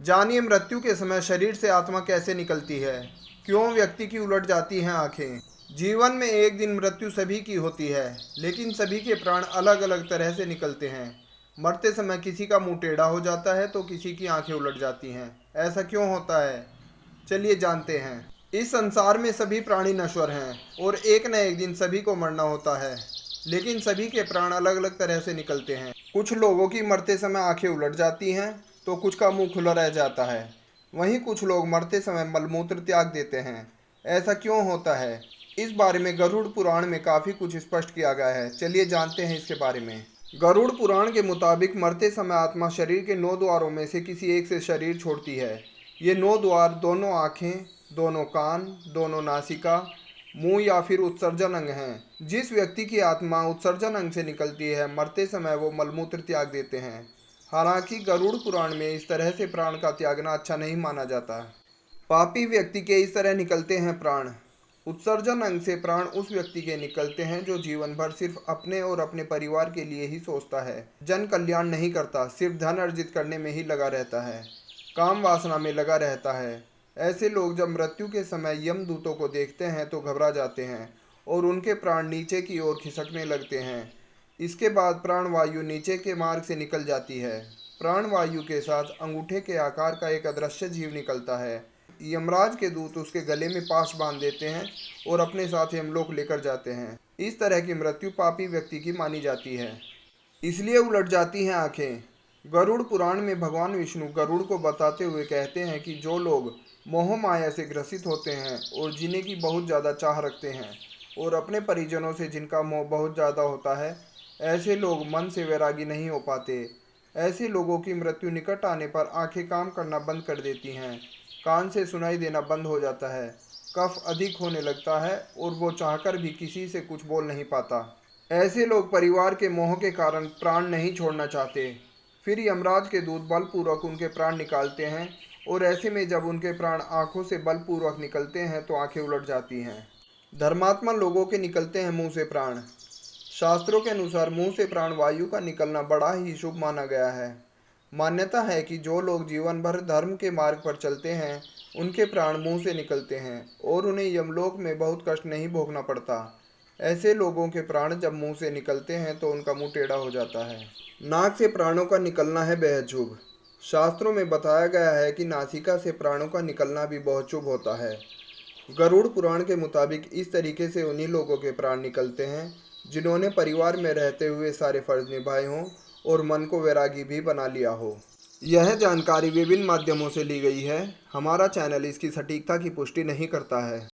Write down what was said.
जानिए मृत्यु के समय शरीर से आत्मा कैसे निकलती है, क्यों व्यक्ति की उलट जाती हैं आंखें। जीवन में एक दिन मृत्यु सभी की होती है, लेकिन सभी के प्राण अलग अलग तरह से निकलते हैं। मरते समय किसी का मुंह टेढ़ा हो जाता है तो किसी की आंखें उलट जाती हैं। ऐसा क्यों होता है, चलिए जानते हैं। इस संसार में सभी प्राणी नश्वर हैं और एक न एक दिन सभी को मरना होता है, लेकिन सभी के प्राण अलग अलग तरह से निकलते हैं। कुछ लोगों की मरते समय आंखें उलट जाती हैं तो कुछ का मुंह खुला रह जाता है। वहीं कुछ लोग मरते समय मलमूत्र त्याग देते हैं। ऐसा क्यों होता है, इस बारे में गरुड़ पुराण में काफी कुछ स्पष्ट किया गया है। चलिए जानते हैं इसके बारे में। गरुड़ पुराण के मुताबिक मरते समय आत्मा शरीर के 9 द्वारों में से किसी एक से शरीर छोड़ती है। ये 9 द्वार दोनों आँखें, दोनों कान, दोनों नासिका, मुंह या फिर उत्सर्जन अंग हैं। जिस व्यक्ति की आत्मा उत्सर्जन अंग से निकलती है, मरते समय वो मलमूत्र त्याग देते हैं। हालांकि गरुड़ पुराण में इस तरह से प्राण का त्यागना अच्छा नहीं माना जाता। पापी व्यक्ति के इस तरह निकलते हैं प्राण। उत्सर्जन अंग से प्राण उस व्यक्ति के निकलते हैं जो जीवन भर सिर्फ अपने और अपने परिवार के लिए ही सोचता है, जन कल्याण नहीं करता, सिर्फ धन अर्जित करने में ही लगा रहता है, काम वासना में लगा रहता है। ऐसे लोग जब मृत्यु के समय यमदूतों को देखते हैं तो घबरा जाते हैं और उनके प्राण नीचे की ओर खिसकने लगते हैं। इसके बाद प्राणवायु नीचे के मार्ग से निकल जाती है। प्राणवायु के साथ अंगूठे के आकार का एक अदृश्य जीव निकलता है। यमराज के दूत उसके गले में पाश बांध देते हैं और अपने साथ यमलोक लेकर जाते हैं। इस तरह की मृत्यु पापी व्यक्ति की मानी जाती है, इसलिए उलट जाती हैं आंखें। गरुड़ पुराण में भगवान विष्णु गरुड़ को बताते हुए कहते हैं कि जो लोग मोह माया से ग्रसित होते हैं और जीने की बहुत ज़्यादा चाह रखते हैं और अपने परिजनों से जिनका मोह बहुत ज़्यादा होता है, ऐसे लोग मन से वैरागी नहीं हो पाते। ऐसे लोगों की मृत्यु निकट आने पर आंखें काम करना बंद कर देती हैं, कान से सुनाई देना बंद हो जाता है, कफ अधिक होने लगता है और वो चाहकर भी किसी से कुछ बोल नहीं पाता। ऐसे लोग परिवार के मोह के कारण प्राण नहीं छोड़ना चाहते। फिर यमराज के दूत बलपूर्वक उनके प्राण निकालते हैं और ऐसे में जब उनके प्राण आंखों से बलपूर्वक निकलते हैं तो आंखें उलट जाती हैं। धर्मात्मा लोगों के निकलते हैं मुंह से प्राण। शास्त्रों के अनुसार मुंह से प्राण वायु का निकलना बड़ा ही शुभ माना गया है। मान्यता है कि जो लोग जीवन भर धर्म के मार्ग पर चलते हैं उनके प्राण मुंह से निकलते हैं और उन्हें यमलोक में बहुत कष्ट नहीं भोगना पड़ता। ऐसे लोगों के प्राण जब मुंह से निकलते हैं तो उनका मुंह टेढ़ा हो जाता है। नाक से प्राणों का निकलना है बेहद शुभ। शास्त्रों में बताया गया है कि नासिका से प्राणों का निकलना भी बहुत शुभ होता है। गरुड़ पुराण के मुताबिक इस तरीके से उन्हीं लोगों के प्राण निकलते हैं जिन्होंने परिवार में रहते हुए सारे फर्ज निभाए हों और मन को वैरागी भी बना लिया हो। यह जानकारी विभिन्न माध्यमों से ली गई है। हमारा चैनल इसकी सटीकता की पुष्टि नहीं करता है।